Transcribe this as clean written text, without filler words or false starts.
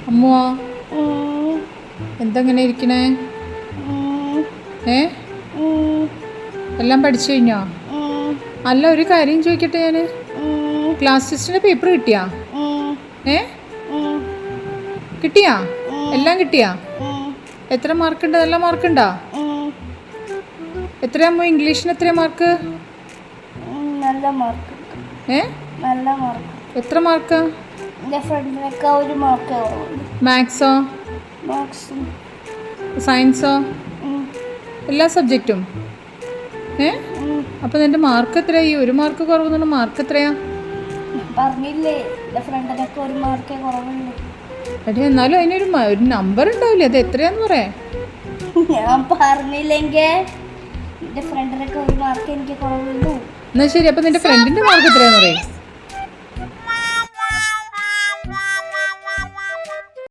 അമ്മുവോ എന്തെങ്ങനെ ഇരിക്കണേ? എല്ലാം പഠിച്ചു കഴിഞ്ഞോ? അല്ല, ഒരു കാര്യം ചോദിക്കട്ടെ ഞാൻ. ക്ലാസ് ടെസ്റ്റിൻ്റെ പേപ്പർ കിട്ടിയാ? കിട്ടിയാ? എല്ലാം കിട്ടിയാ? എത്ര മാർക്കുണ്ട്? നല്ല മാർക്കുണ്ടോ? എത്രയാമ്മോ ഇംഗ്ലീഷിന്? എത്രയാ മാർക്ക്? നല്ല മാർക്ക്. നല്ല മാർക്ക്. എത്ര മാർക്കാ? എൻ്റെ ഫ്രണ്ടിനൊക്കെ ഒരു മാർക്ക്. മാത്സോ? സയൻസോ? എല്ലാ സബ്ജക്റ്റും? അപ്പം നിൻ്റെ മാർക്ക് എത്രയാ? ഈ ഒരു മാർക്ക് കുറവെന്നുള്ള മാർക്ക് എത്രയാ? പറഞ്ഞില്ലേ, എൻ്റെ ഫ്രണ്ടിനൊക്കെ ഒരു മാർക്കേ കുറവുള്ളൂ. എടി, എന്നാലും അതിനൊരു നമ്പർ ഉണ്ടാവില്ലേ? അത് എത്രയാന്ന് പറയാ. ഞാൻ പറഞ്ഞില്ലെങ്കിൽ എൻ്റെ ഫ്രണ്ടിനൊക്കെ ഒരു മാർക്ക് എനിക്ക് കുറവുള്ളൂ. എന്നാ ശരി, അപ്പം നിന്റെ ഫ്രണ്ടിൻ്റെ മാർക്ക് എത്രയാന്ന് പറയും.